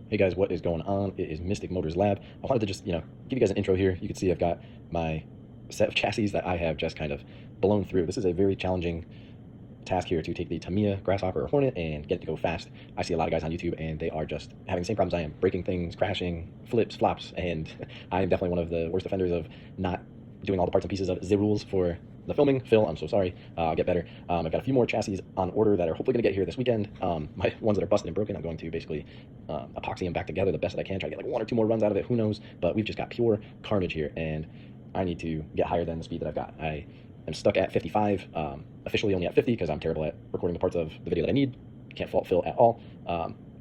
Hey guys, what is going on? It is Mystic Motors Lab. I wanted to just, give you guys an intro here. You can see I've got my set of chassis that I have just kind of blown through. This is a very challenging task here to take the Tamiya Grasshopper or Hornet and get it to go fast. I see a lot of guys on YouTube and they are just having the same problems I am, breaking things, crashing, flips, flops, and I am definitely one of the worst offenders of not doing all the parts and pieces of the rules for the filming. Phil, I'm so sorry. I'll get better. I've got a few more chassis on order that are hopefully going to get here this weekend. My ones that are busted and broken, I'm going to basically epoxy them back together the best that I can, try to get like 1 or 2 more runs out of it, who knows, but we've just got pure carnage here, and I need to get higher than the speed that I've got. I am stuck at 55, officially only at 50 because I'm terrible at recording the parts of the video that I need. Can't fault Phil at all.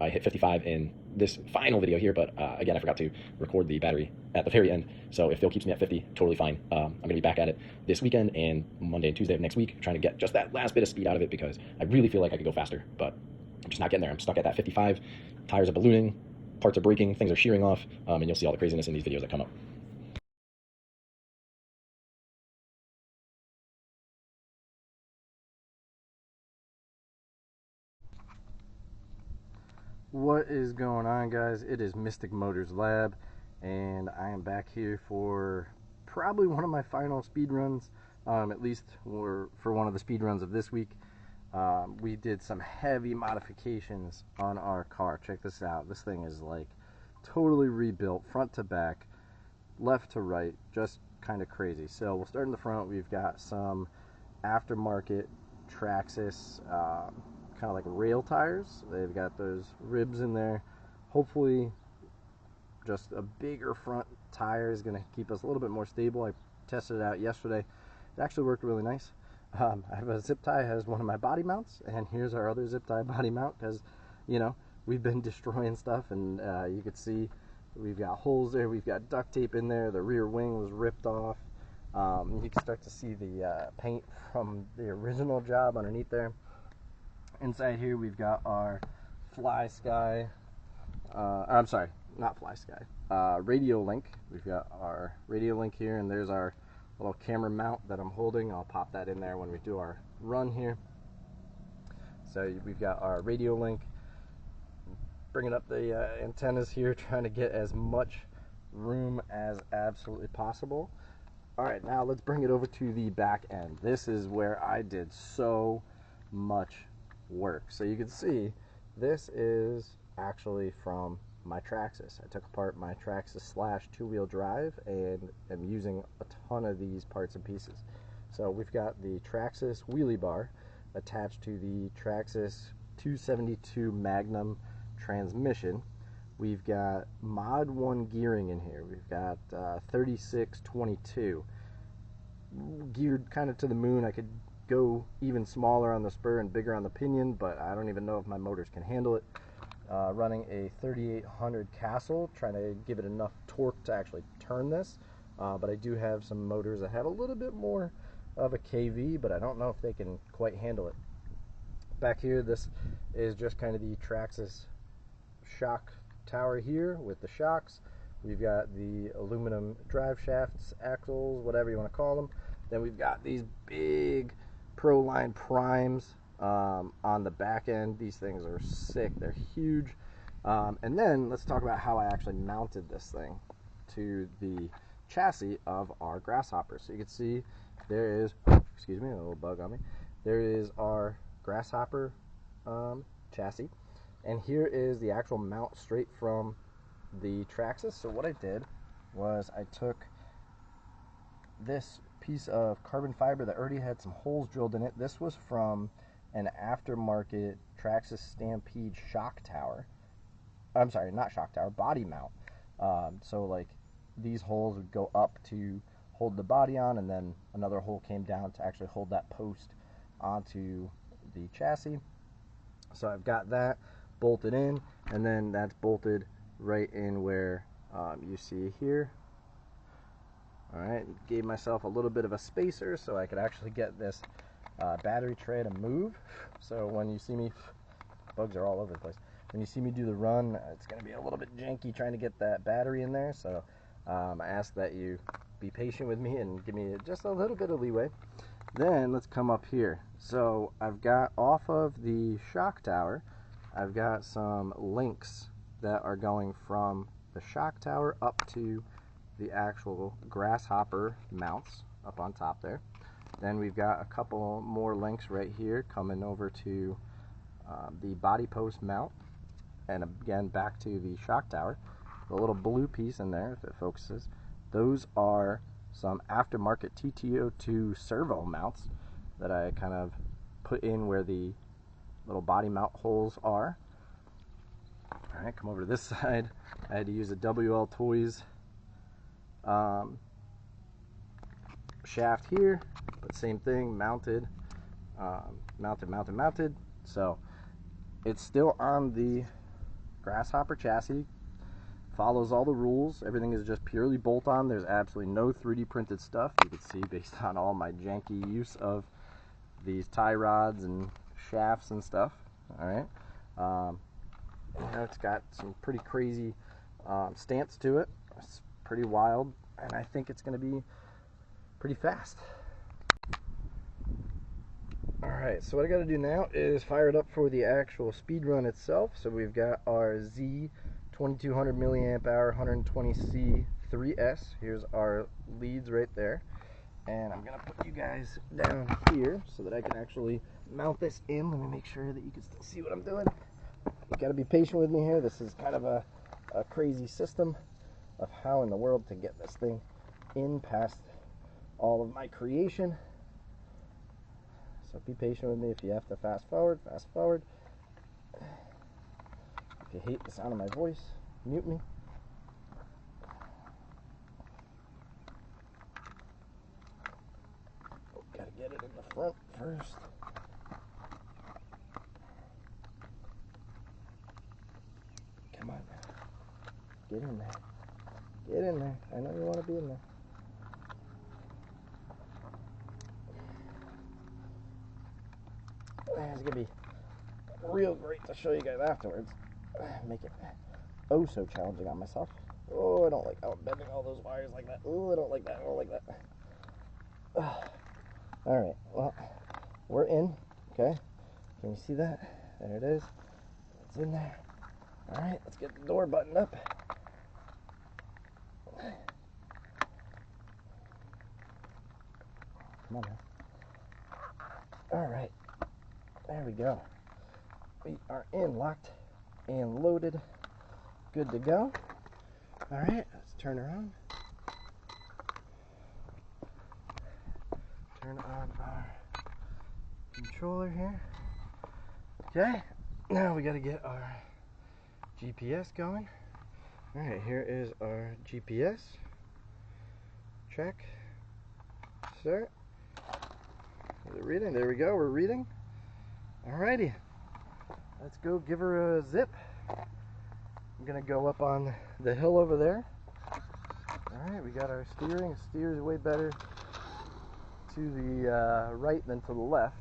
I hit 55 in this final video here, but again, I forgot to record the battery at the very end. So if Phil keeps me at 50, totally fine. I'm going to be back at it this weekend and Monday and Tuesday of next week, trying to get just that last bit of speed out of it because I really feel like I could go faster, but I'm just not getting there. I'm stuck at that 55. Tires are ballooning, parts are breaking, things are shearing off, and you'll see all the craziness in these videos that come up. What is going on, guys? It is Mystic Motors Lab, and I am back here for probably one of my final speed runs, at least for one of the speed runs of this week. We did some heavy modifications on our car. Check this out. This thing is like totally rebuilt front to back, left to right, just kind of crazy. So we'll start in the front. We've got some aftermarket Traxxas kind of like rail tires. They've got those ribs in there. Hopefully just a bigger front tire is going to keep us a little bit more stable. I tested it out yesterday. It actually worked really nice. I have a zip tie as one of my body mounts, and here's our other zip tie body mount because, we've been destroying stuff, and you can see we've got holes there. We've got duct tape in there. The rear wing was ripped off. You can start to see the paint from the original job underneath there. Inside here we've got our Fly Sky, I'm sorry, not Fly Sky, radio link. We've got our radio link here, and there's our little camera mount that I'm holding. I'll pop that in there when we do our run here. So we've got our radio link, bringing up the antennas here, trying to get as much room as absolutely possible. All right, now let's bring it over to the back end. This is where I did so much work. So you can see this is actually from my Traxxas. I took apart my Traxxas slash two-wheel drive and am using a ton of these parts and pieces. So we've got the Traxxas wheelie bar attached to the Traxxas 272 Magnum transmission. We've got Mod 1 gearing in here. We've got 3622 geared kind of to the moon. I could go even smaller on the spur and bigger on the pinion, but I don't even know if my motors can handle it. Running a 3800 Castle, trying to give it enough torque to actually turn this, but I do have some motors that have a little bit more of a KV, but I don't know if they can quite handle it. Back here, this is just kind of the Traxxas shock tower here with the shocks. We've got the aluminum drive shafts, axles, whatever you want to call them. Then we've got these big Proline primes on the back end. These things are sick. They're huge. And then let's talk about how I actually mounted this thing to the chassis of our Grasshopper. So you can see there is, excuse me, a little bug on me. There is our Grasshopper chassis. And here is the actual mount straight from the Traxxas. So what I did was I took this piece of carbon fiber that already had some holes drilled in it. This was from an aftermarket Traxxas Stampede shock tower. I'm sorry, not shock tower, body mount. So like these holes would go up to hold the body on, and then another hole came down to actually hold that post onto the chassis. So I've got that bolted in, and then that's bolted right in where you see here. Alright, gave myself a little bit of a spacer so I could actually get this battery tray to move. So when you see me, bugs are all over the place. When you see me do the run, it's going to be a little bit janky trying to get that battery in there. So I ask that you be patient with me and give me just a little bit of leeway. Then let's come up here. So I've got off of the shock tower, I've got some links that are going from the shock tower up to the actual Grasshopper mounts up on top there. Then we've got a couple more links right here coming over to the body post mount, and again back to the shock tower. The little blue piece in there, if it focuses, those are some aftermarket TTO2 servo mounts that I kind of put in where the little body mount holes are. All right, come over to this side. I had to use a WL Toys shaft here, but same thing, mounted. So it's still on the Grasshopper chassis, follows all the rules. Everything is just purely bolt-on. There's absolutely no 3D printed stuff. You can see based on all my janky use of these tie rods and shafts and stuff. All right, you know, it's got some pretty crazy stance to it. It's pretty wild, and I think it's going to be pretty fast. Alright, so what I got to do now is fire it up for the actual speed run itself. So we've got our Z 2200 milliamp hour 120C 3S. Here's our leads right there. And I'm going to put you guys down here so that I can actually mount this in. Let me make sure that you can still see what I'm doing. You got to be patient with me here. This is kind of a crazy system of how in the world to get this thing in past all of my creation. So be patient with me. If you have to fast forward, fast forward. If you hate the sound of my voice, mute me. Oh, gotta get it in the front first. Come on now. Get in there. Get in there. I know you want to be in there. It's going to be real great to show you guys afterwards. Make it oh so challenging on myself. Oh, I don't like how I'm bending all those wires like that. Oh, I don't like that. I don't like that. Alright, well, we're in. Okay. Can you see that? There it is. It's in there. Alright, let's get the door buttoned up. Come on now. Alright. There we go. We are in, locked and loaded. Good to go. Alright, let's turn her on. Turn on our controller here. Okay, now we got to get our GPS going. Alright, here is our GPS. Check. Start. Is it reading? There we go, we're reading. Alrighty, let's go give her a zip. I'm gonna go up on the hill over there. Alright, we got our steering. It steers way better to the right than to the left.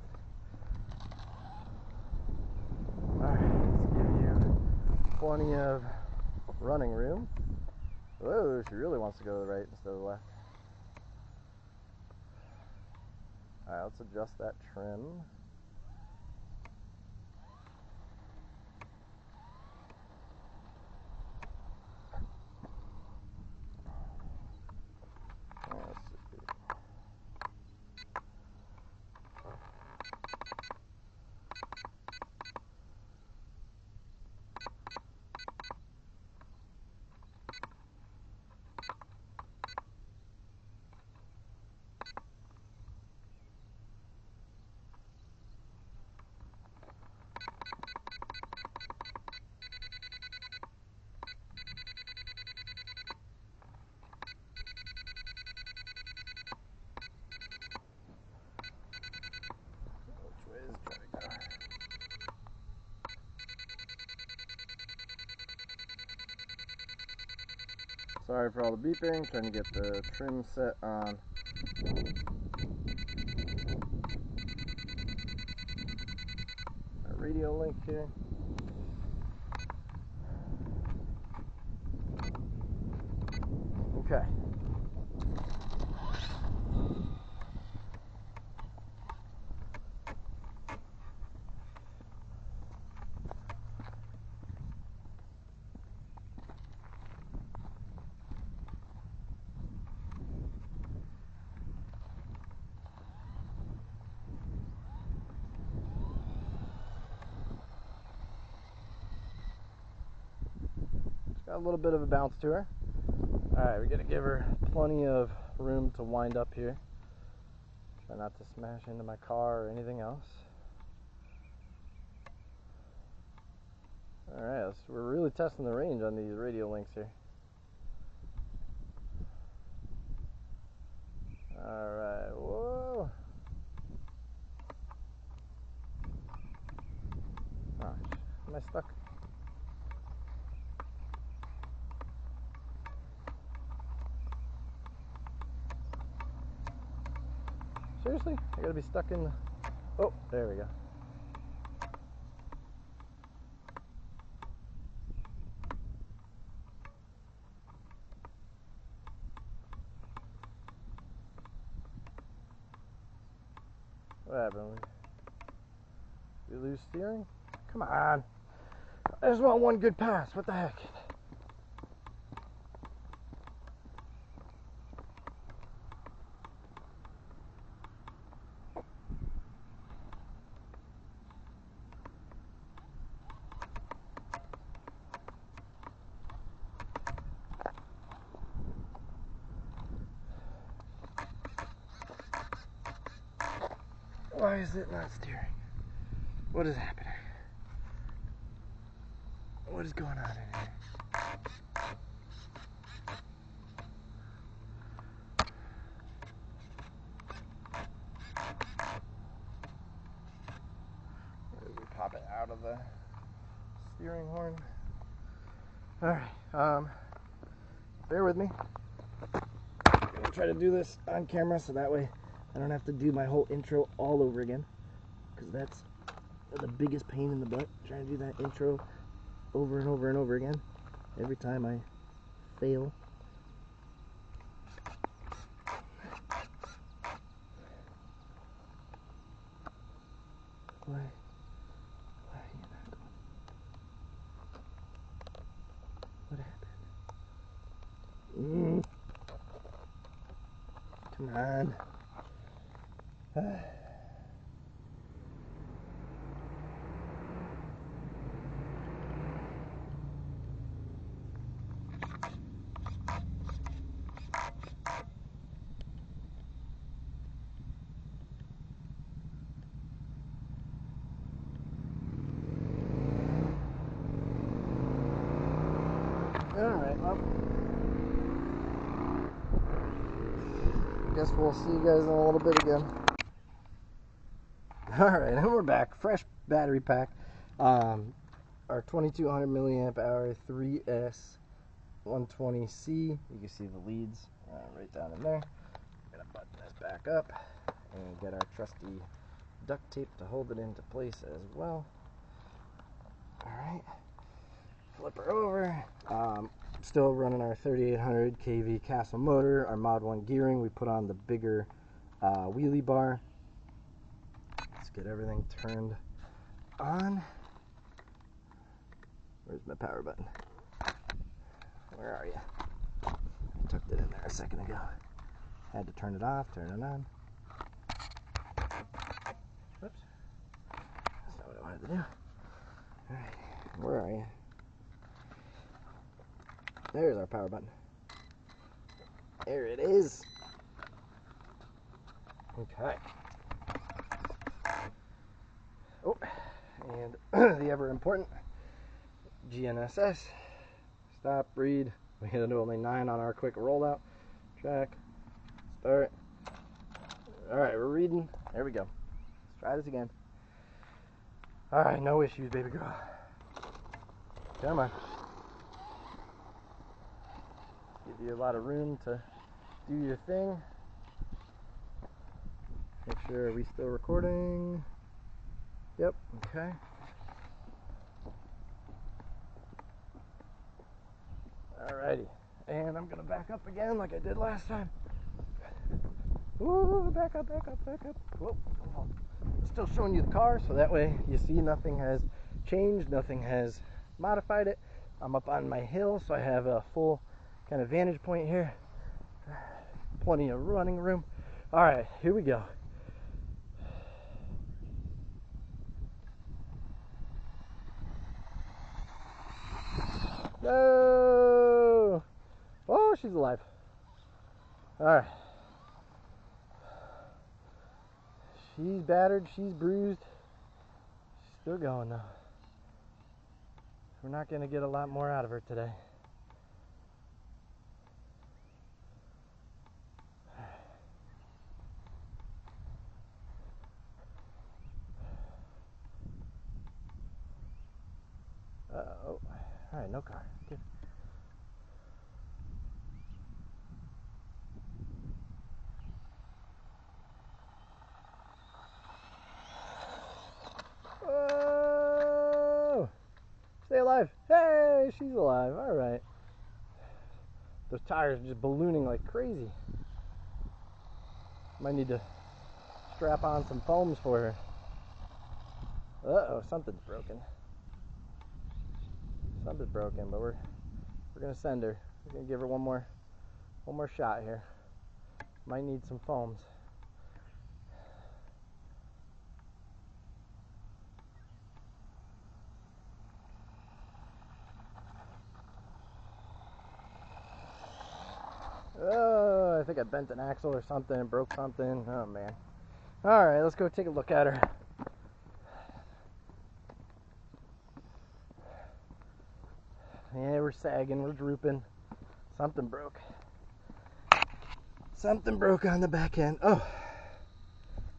Alright, let's give you plenty of running room. Whoa, she really wants to go to the right instead of the left. Alright, let's adjust that trim. Sorry for all the beeping, trying to get the trim set on. Our radio link here. Okay. a little bit of a bounce to her. Alright, we gotta give her plenty of room to wind up here. Try not to smash into my car or anything else. Alright, we're really testing the range on these radio links here. Alright, whoa! Gosh, am I stuck? Seriously? I gotta be stuck in the... Oh, there we go. What happened? We lose steering? Come on. I just want one good pass. What the heck? Why is it not steering? What is happening? What is going on in here? Maybe we pop it out of the steering horn. Alright, bear with me. I'm gonna try to do this on camera so that way I don't have to do my whole intro all over again, because that's the biggest pain in the butt, trying to do that intro over and over and over again every time I fail. Why are you not going? What happened? Come on. Alright, well, I guess we'll see you guys in a little bit again. Alright, and we're back. Fresh battery pack. Our 2200 milliamp hour 3S 120C. You can see the leads right down in there. I'm gonna button this back up and get our trusty duct tape to hold it into place as well. Alright. Flip her over. Still running our 3800 kV Castle motor, our Mod 1 gearing. We put on the bigger wheelie bar. Let's get everything turned on. Where's my power button? Where are you? I tucked it in there a second ago. Had to turn it off, turn it on. Whoops. That's not what I wanted to do. Alright, where are you? There's our power button. There it is. Okay. Oh, and the ever important GNSS. Stop, read. We hit only 9 on our quick rollout. Track. Start. Alright, we're reading. There we go. Let's try this again. Alright, no issues, baby girl. Come on. Give you a lot of room to do your thing. Make sure, are we still recording? Yep, okay. Alrighty, and I'm gonna back up again like I did last time. Ooh, back up, back up, back up. Whoa, I'm still showing you the car, so that way you see nothing has changed, nothing has modified it. I'm up on my hill, so I have a full kind of vantage point here. Plenty of running room. Alright, here we go. No! she's alive. Alright. She's battered, she's bruised. She's still going though. We're not going to get a lot more out of her today. Oh, alright, no car. Good. Oh! Stay alive. Hey, she's alive. Alright. Those tires are just ballooning like crazy. Might need to strap on some foams for her. Uh-oh, something's broken. Something's broken, but we're gonna send her. We're gonna give her one more shot here. Might need some foams. Oh, I think I bent an axle or something, broke something. Oh man. Alright, let's go take a look at her. Yeah, we're sagging, we're drooping. Something broke. Something broke on the back end. Oh,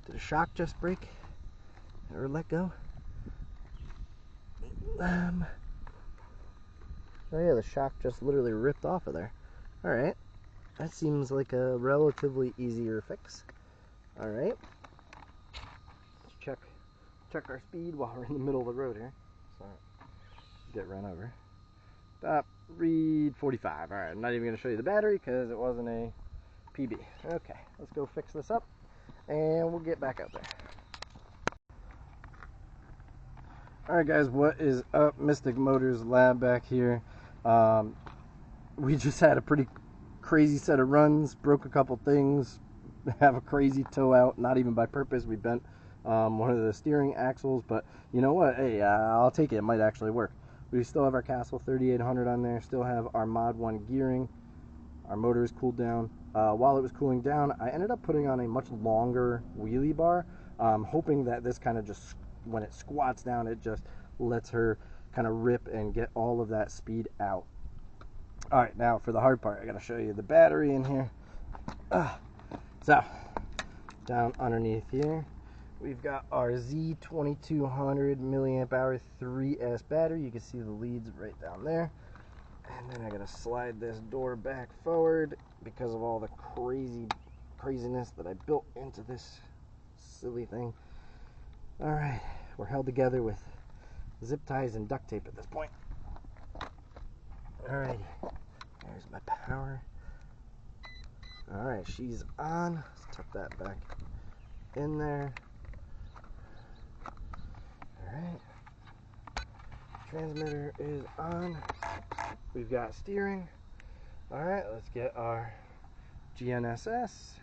did a shock just break? Or let go? Oh yeah, the shock just literally ripped off of there. Alright, that seems like a relatively easier fix. Alright, let's check our speed while we're in the middle of the road here. So, get run over. Stop, read 45. Alright, I'm not even going to show you the battery because it wasn't a PB. Okay, let's go fix this up and we'll get back out there. Alright guys, what is up? Mystic Motors Lab back here. We just had a pretty crazy set of runs, broke a couple things, have a crazy tow out, not even by purpose. We bent one of the steering axles, but you know what? Hey, I'll take it. It might actually work. We still have our Castle 3800 on there, still have our Mod 1 gearing. Our motor is cooled down. While it was cooling down, I ended up putting on a much longer wheelie bar, hoping that this kind of just, when it squats down, it just lets her kind of rip and get all of that speed out. Alright, now for the hard part, I gotta show you the battery in here. So, down underneath here, we've got our Z2200 milliamp hour 3S battery. You can see the leads right down there. And then I gotta slide this door back forward because of all the craziness that I built into this silly thing. Alright, we're held together with zip ties and duct tape at this point. Alrighty, there's my power. Alright, she's on. Let's tuck that back in there. Alright, transmitter is on. We've got steering. Alright, let's get our GNSS.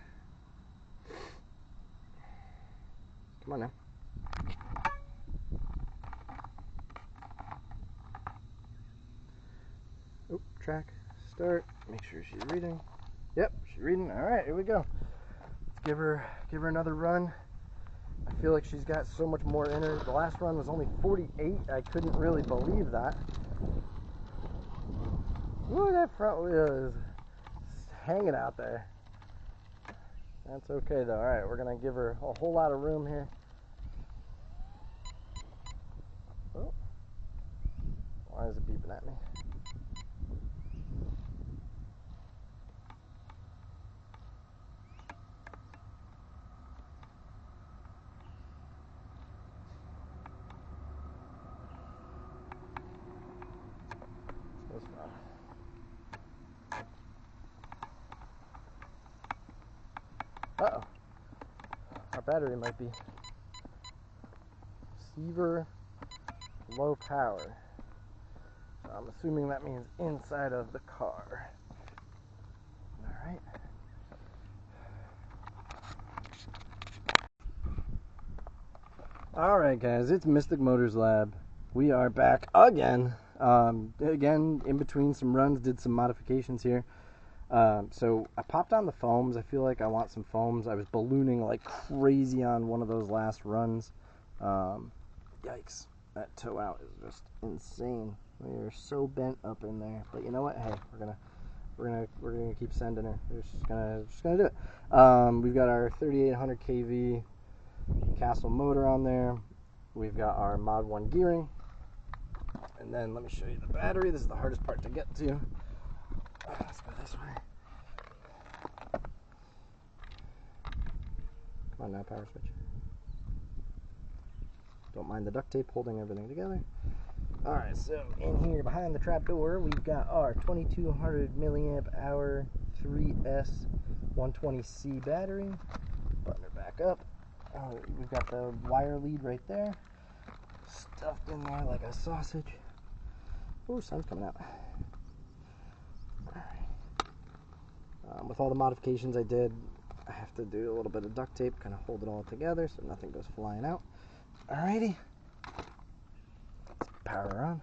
Come on now. Oh, track, start, make sure she's reading. Yep, she's reading. Alright, here we go. Let's give her another run. I feel like she's got so much more in her. The last run was only 48. I couldn't really believe that. Ooh, that front wheel is hanging out there. That's okay though. Alright, we're gonna give her a whole lot of room here. Oh. Why is it beeping at me? Uh-oh. Our battery might be receiver low power. So I'm assuming that means inside of the car. Alright. Alright guys, it's Mystic Motors Lab. We are back again. Again, in between some runs, did some modifications here. So I popped on the foams. I feel like I want some foams. I was ballooning like crazy on one of those last runs. Yikes. That toe out is just insane. We are so bent up in there. But you know what? Hey, we're gonna keep sending her. We're just gonna do it. We've got our 3800 kV Castle motor on there. We've got our Mod 1 gearing. And then let me show you the battery. This is the hardest part to get to. Let's go this way. Come on now, power switch. Don't mind the duct tape holding everything together. Alright, so in here behind the trap door, we've got our 2200 milliamp hour 3S 120C battery. Button her back up. We've got the wire lead right there, stuffed in there like a sausage. Ooh, sun's coming out. With all the modifications I did, I have to do a little bit of duct tape, kind of hold it all together so nothing goes flying out. Alrighty. Let's power her on.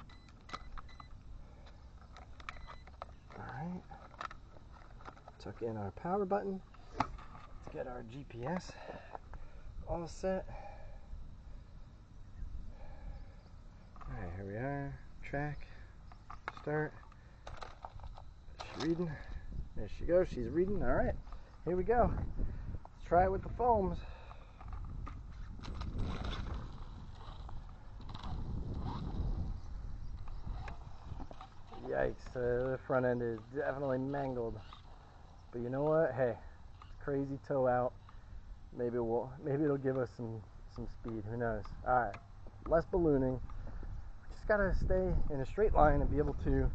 Alright. Tuck in our power button. Let's get our GPS all set. Alright, here we are. Track. Start. She's reading. There she goes. She's reading. Alright. Here we go. Let's try it with the foams. Yikes. The front end is definitely mangled. But you know what? Hey, crazy toe out. Maybe it'll give us some speed. Who knows? Alright. Less ballooning. Just gotta stay in a straight line and be able to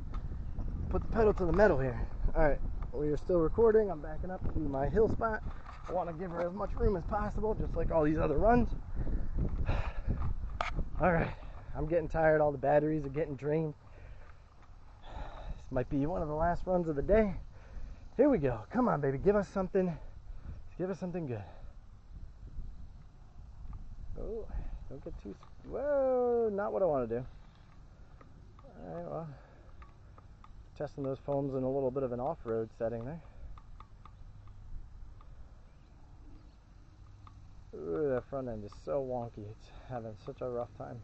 put the pedal to the metal here. Alright, we are still recording. I'm backing up to my hill spot. I want to give her as much room as possible, just like all these other runs. Alright, I'm getting tired. All the batteries are getting drained. This might be one of the last runs of the day. Here we go. Come on, baby. Give us something. Give us something good. Oh, don't get too... Whoa, not what I want to do. Alright, well, testing those foams in a little bit of an off-road setting there. Ooh, that front end is so wonky. It's having such a rough time.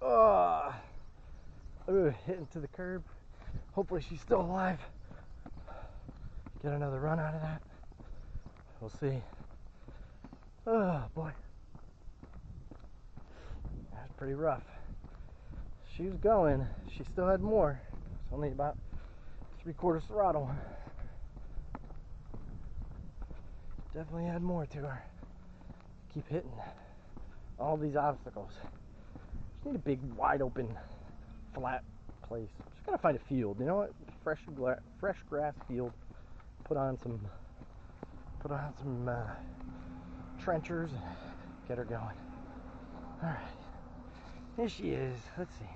Oh, ooh, hitting to the curb. Hopefully she's still alive. Get another run out of that. We'll see. Oh boy, that's pretty rough. She was going. She still had more. It's only about 3/4 throttle. Definitely had more to her. Keep hitting all these obstacles. Just need a big, wide open, flat place. Just gotta find a field. You know what? Fresh grass field. Put on some trenchers and get her going. All right, here she is. Let's see.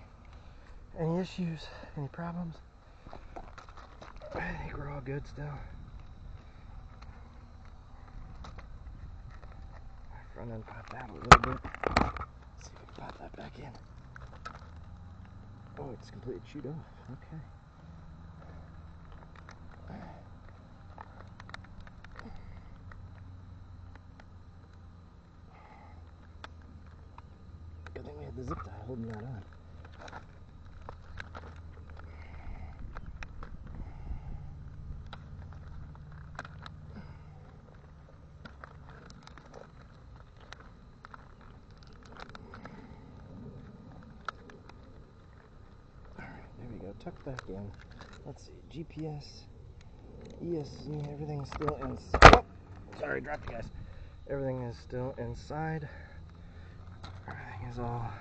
Any issues? Any problems? I think we're all good still. My front end popped out a little bit. Let's see if we can pop that back in. Oh, it's completely chewed off. Okay. Good thing we had the zip tie holding that on. Tucked back in. Let's see, GPS, ESC, everything's still inside. Oh, sorry, dropped you guys. Everything is still inside. Everything is all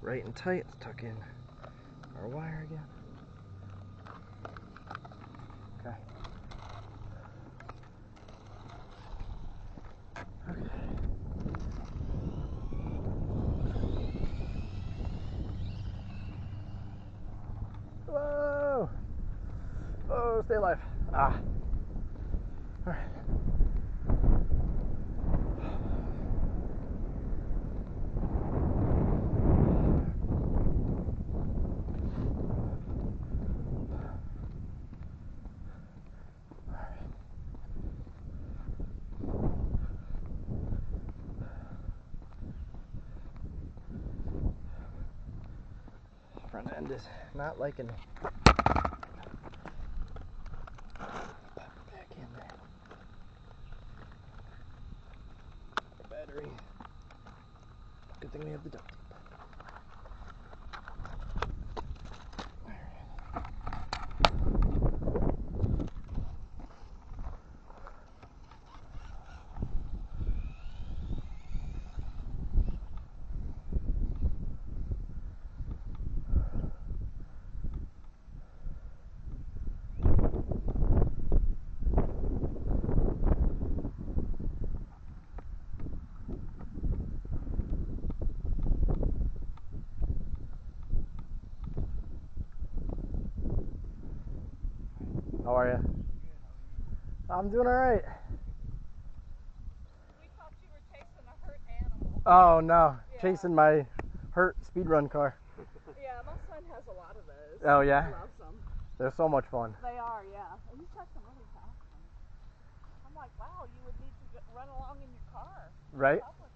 right and tight. Let's tuck in our wire again. Okay. Whoa! Oh, stay alive. Ah. All right. Front end is not liking it. Pop it back in there. The battery. Good thing we have the duct tape. How are you? I'm doing all right. We thought you were chasing a hurt animal. Oh no, Yeah. chasing my hurt speedrun car. Yeah, my son has a lot of those. Oh yeah? He loves them. They're so much fun. They are, yeah. And he's got some really fast ones. I'm like, wow, you would need to run along in your car. Right? Keep up with it.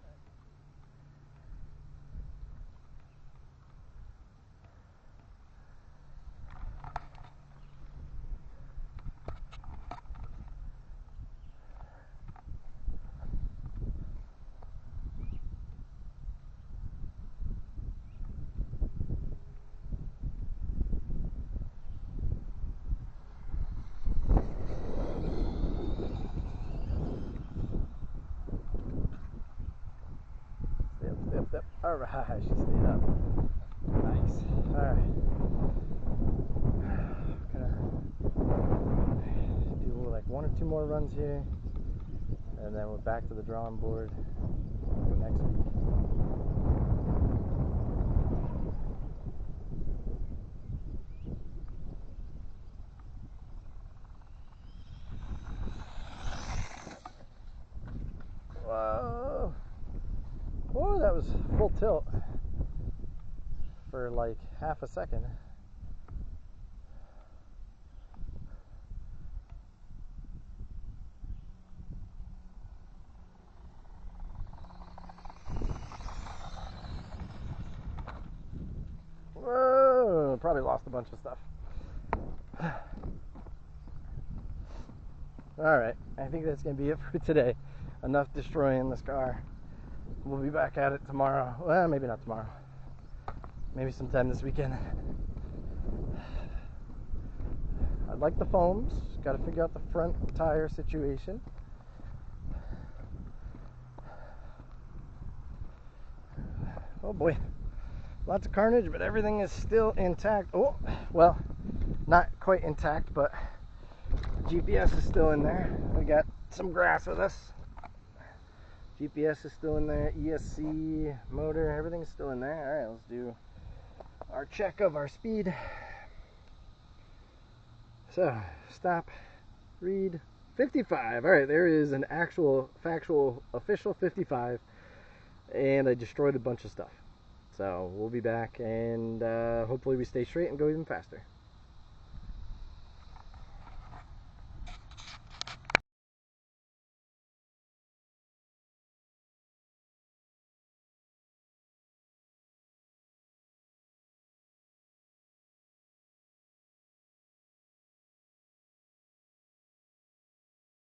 Yep. All right, she stayed up. Nice. All right. Gonna do like 1 or 2 more runs here, and then we're back to the drawing board for next week. Whoa! Whoa, that was full tilt for like half a second. Whoa! Probably lost a bunch of stuff. Alright, I think that's going to be it for today. Enough destroying this car. We'll be back at it tomorrow. Well, maybe not tomorrow. Maybe sometime this weekend. I like the foams. Got to figure out the front tire situation. Oh boy. Lots of carnage, but everything is still intact. Oh, well, not quite intact, but GPS is still in there. We got some grass with us. GPS is still in there. ESC, motor, everything's still in there. All right, let's do our check of our speed. So, stop, read, 55. All right, there is an actual, factual, official 55, and I destroyed a bunch of stuff. So, we'll be back, and hopefully we stay straight and go even faster.